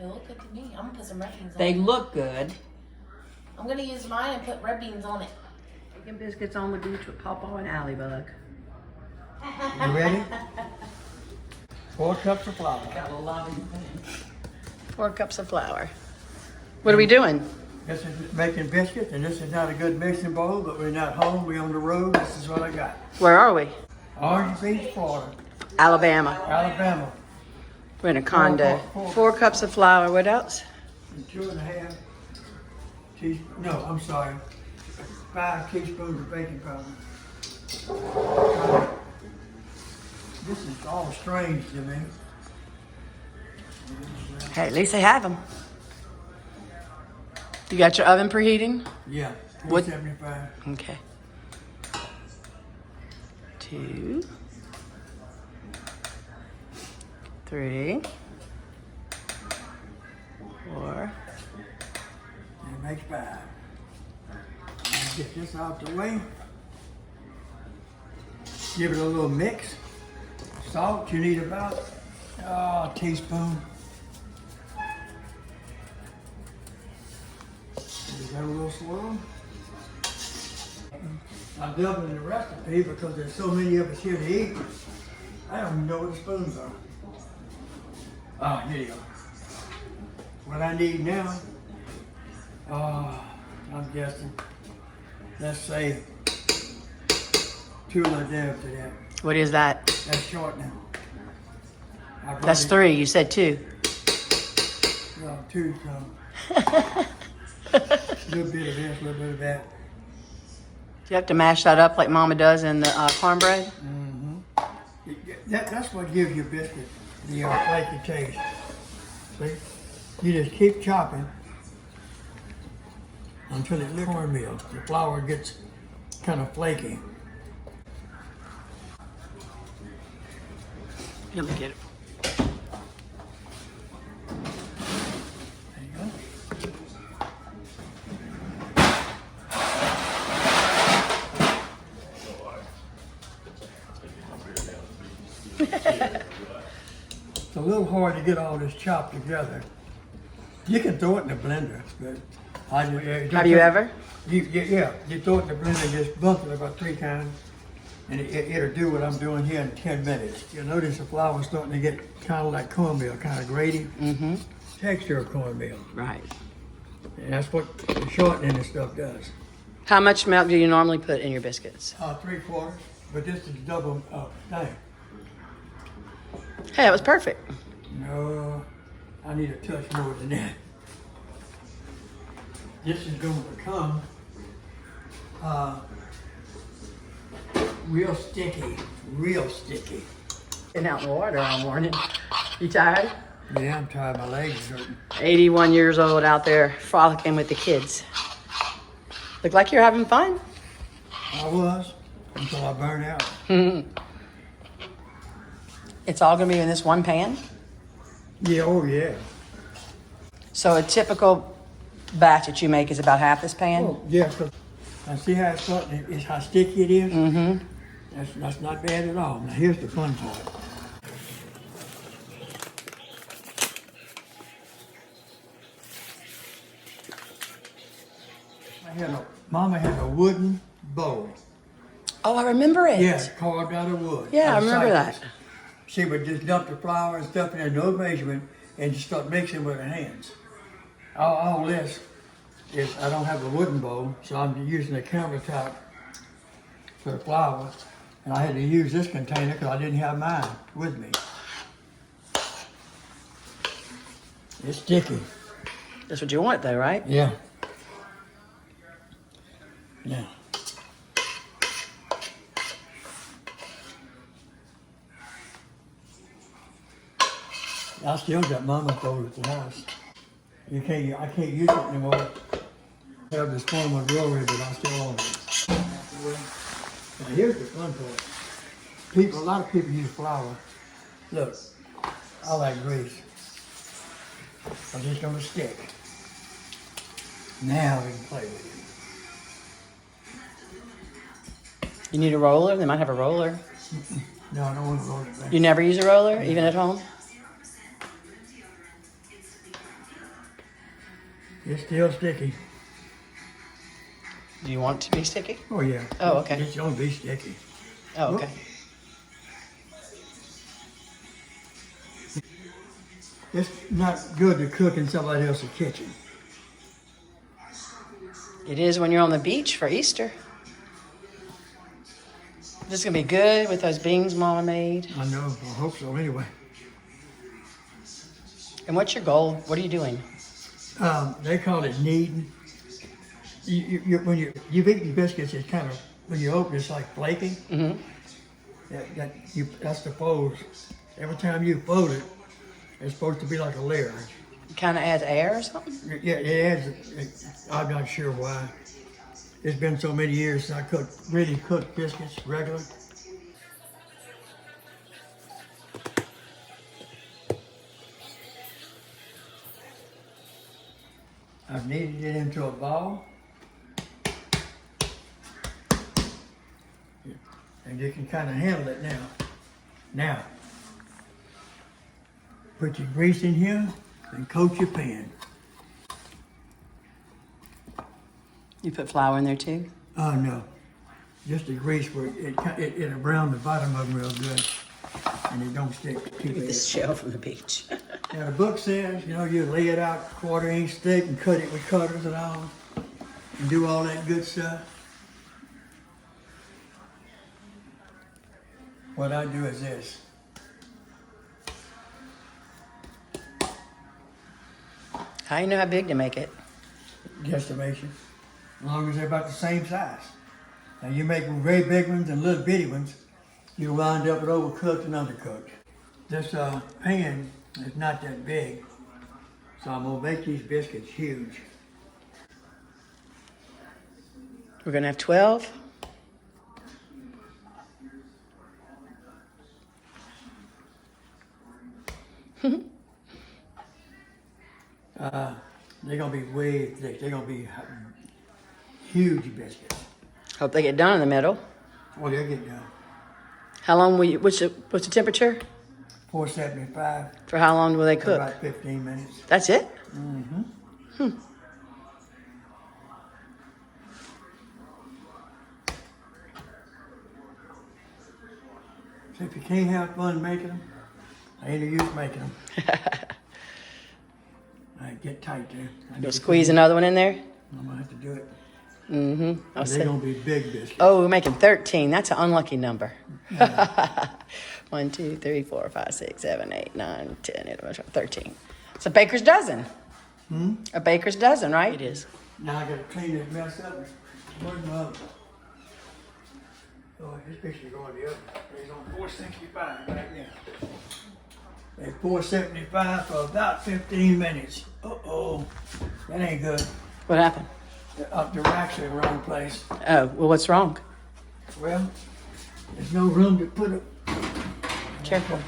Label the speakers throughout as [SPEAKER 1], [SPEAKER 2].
[SPEAKER 1] They look good to me. I'm gonna put some red beans on
[SPEAKER 2] They
[SPEAKER 1] it.
[SPEAKER 2] look good.
[SPEAKER 1] I'm gonna use mine and put red beans on it.
[SPEAKER 2] Making biscuits on the beach with Pawpaw and Allybug.
[SPEAKER 3] You ready? 4 cups of flour.
[SPEAKER 2] Got a lot in the pan. 4 cups of flour. What are we doing?
[SPEAKER 3] This is making biscuits, and this is not a good mixing bowl, but we're not home, we're on the road, this is what I got.
[SPEAKER 2] Where are we?
[SPEAKER 3] Orange Beach, Florida,
[SPEAKER 2] Alabama.
[SPEAKER 3] Alabama.
[SPEAKER 2] We're in a condo. 4 cups of flour. What else?
[SPEAKER 3] And 2.5 teaspoons, no, I'm sorry, 5 teaspoons of baking powder. This is all strange to me.
[SPEAKER 2] Hey, at least they have them. You got your oven preheating?
[SPEAKER 3] Yeah,
[SPEAKER 2] What-
[SPEAKER 3] 375.
[SPEAKER 2] Okay. 2, 3, 4.
[SPEAKER 3] That makes 5. Get this out the way. Give it a little mix. Salt, you need about a teaspoon. Give that a little swirl. I'm doubling the recipe because there's so many of us here to eat. I don't even know what the spoons are. Oh, here you go. What I need now, I'm guessing, let's say 2 hors d'oeuvres to that.
[SPEAKER 2] What is that?
[SPEAKER 3] That's shortening.
[SPEAKER 2] That's 3. You said 2.
[SPEAKER 3] No, 2, so. A little bit of this, a little bit of that.
[SPEAKER 2] Do you have to mash that up like Mama does in the cornbread?
[SPEAKER 3] Mm-hmm. That's what gives your biscuit the flaky taste. See? You just keep chopping until it looks cornmeal. The flour gets kind of flaky.
[SPEAKER 2] Let me get it.
[SPEAKER 3] There you go. It's a little hard to get all this chopped together. You can throw it in the blender, but
[SPEAKER 2] Have you ever?
[SPEAKER 3] Yeah, you throw it in the blender and just bump it about 3 times, and it'll do what I'm doing here in 10 minutes. You'll notice the flour's starting to get kind of like cornmeal, kind of grating.
[SPEAKER 2] Mm-hmm.
[SPEAKER 3] Texture of cornmeal.
[SPEAKER 2] Right.
[SPEAKER 3] And that's what the shortening and stuff does.
[SPEAKER 2] How much milk do you normally put in your biscuits?
[SPEAKER 3] 3/4, but this is double thing.
[SPEAKER 2] Hey, that was perfect.
[SPEAKER 3] No, I need a touch more than that. This is going to become real sticky, real sticky.
[SPEAKER 2] Been out in the water all morning. You tired?
[SPEAKER 3] Yeah, I'm tired. My legs are hurting.
[SPEAKER 2] 81 years old out there frolicking with the kids. Look like you're having fun.
[SPEAKER 3] I was until I burned out.
[SPEAKER 2] It's all gonna be in this one pan.
[SPEAKER 3] Yeah, oh yeah.
[SPEAKER 2] So a typical batch that you make is about half this pan.
[SPEAKER 3] Oh yeah, 'cause I see how it's starting. It's how sticky it is.
[SPEAKER 2] Mm-hmm.
[SPEAKER 3] That's not bad at all. Now here's the fun part. Mama had a wooden bowl.
[SPEAKER 2] Oh, I remember it.
[SPEAKER 3] Yeah, carved out of wood.
[SPEAKER 2] Yeah, I
[SPEAKER 3] Out of
[SPEAKER 2] remember
[SPEAKER 3] cypress.
[SPEAKER 2] that.
[SPEAKER 3] She would just dump the flour and stuff in there, no measurement, and just start mixing with her hands. All this is, I don't have a wooden bowl, so I'm using a countertop for the flour. And I had to use this container because I didn't have mine with me. It's sticky.
[SPEAKER 2] That's what you want though, right?
[SPEAKER 3] Yeah. Yeah. I still got Mama's bowl at the house. I can't use it anymore. I have this form of jewelry, but I still own it. Now here's the fun part. A lot of people use flour. Look, I like grease. I'm just gonna stick. Now we can play with it.
[SPEAKER 2] You need a roller? They might have a roller.
[SPEAKER 3] No, I don't want to roll it back.
[SPEAKER 2] You never use a roller, even at home?
[SPEAKER 3] It's still sticky.
[SPEAKER 2] Do you want it to be sticky?
[SPEAKER 3] Oh yeah.
[SPEAKER 2] Oh, okay.
[SPEAKER 3] It's gonna be sticky.
[SPEAKER 2] Oh, okay.
[SPEAKER 3] It's not good to cook in somebody else's kitchen.
[SPEAKER 2] It is when you're on the beach for Easter. This is gonna be good with those beans Mama made.
[SPEAKER 3] I know. I hope so. Anyway,
[SPEAKER 2] And what's your goal? What are you doing?
[SPEAKER 3] they call it kneading. When you've eaten biscuits, it's kind of when you open, it's like flaking.
[SPEAKER 2] Mm-hmm.
[SPEAKER 3] That's the fold. Every time you fold it, it's supposed to be like a layer.
[SPEAKER 2] Kind of adds air or something?
[SPEAKER 3] Yeah, it adds. I'm not sure why. It's been so many years since I really cooked biscuits regular. I've kneaded it into a ball. And you can kind of handle it now. Now, put your grease in here and coat your pan.
[SPEAKER 2] You put flour in there too?
[SPEAKER 3] Oh no, just the grease where it'll brown the bottom of them real good, and it don't stick too
[SPEAKER 2] Look at
[SPEAKER 3] bad.
[SPEAKER 2] this shell from the beach.
[SPEAKER 3] Now the book says, you lay it out 1/4 inch thick and cut it with cutters and all, and do all that good stuff. What I do is this.
[SPEAKER 2] How do you know how big to make it?
[SPEAKER 3] Guesstimation. As long as they're about the same size. Now you make very big ones and little bitty ones, you wind up with overcooked and undercooked. This pan is not that big, so I'm gonna make these biscuits huge.
[SPEAKER 2] We're gonna have 12.
[SPEAKER 3] They're gonna be way thick. They're gonna be huge biscuits.
[SPEAKER 2] Hope they get done in the middle.
[SPEAKER 3] Well, they'll get done.
[SPEAKER 2] How long will you, what's the temperature?
[SPEAKER 3] 475
[SPEAKER 2] For how long will they
[SPEAKER 3] for
[SPEAKER 2] cook?
[SPEAKER 3] about 15 minutes.
[SPEAKER 2] That's it?
[SPEAKER 3] So if you can't have fun making them, ain't no use making them. All right, get tight there.
[SPEAKER 2] You'll squeeze another one in there?
[SPEAKER 3] I'm gonna have to do it.
[SPEAKER 2] Mm-hmm.
[SPEAKER 3] They're gonna be big biscuits.
[SPEAKER 2] Oh, we're making 13. That's an unlucky number. 1, 2, 3, 4, 5, 6, 7, 8, 9, 10, 11, 12, 13. It's a baker's dozen. A baker's dozen, right? It is.
[SPEAKER 3] Now I gotta clean this mess up. Where's my oven? Oh, this picture going the oven. It's on 465 right now. At 475 for about 15 minutes. Uh-oh, that ain't good.
[SPEAKER 2] What happened?
[SPEAKER 3] The racks are in the wrong place.
[SPEAKER 2] Oh, well, what's wrong?
[SPEAKER 3] Well, there's no room to put it.
[SPEAKER 2] Careful.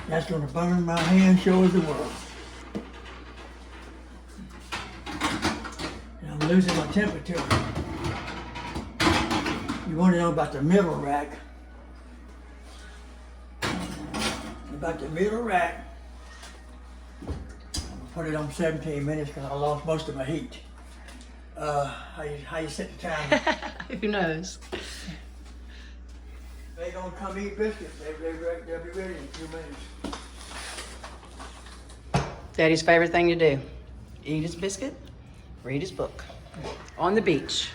[SPEAKER 3] That's gonna burn my hand, show the world. And I'm losing my temperature. You want to know about the middle rack? About the middle rack, I'm gonna put it on 17 minutes because I lost most of my heat. How you set the timer?
[SPEAKER 2] Who knows?
[SPEAKER 3] They gonna come eat biscuits. They'll be ready in a few minutes.
[SPEAKER 2] Daddy's favorite thing to do. Eat his biscuit, read his book. On the beach.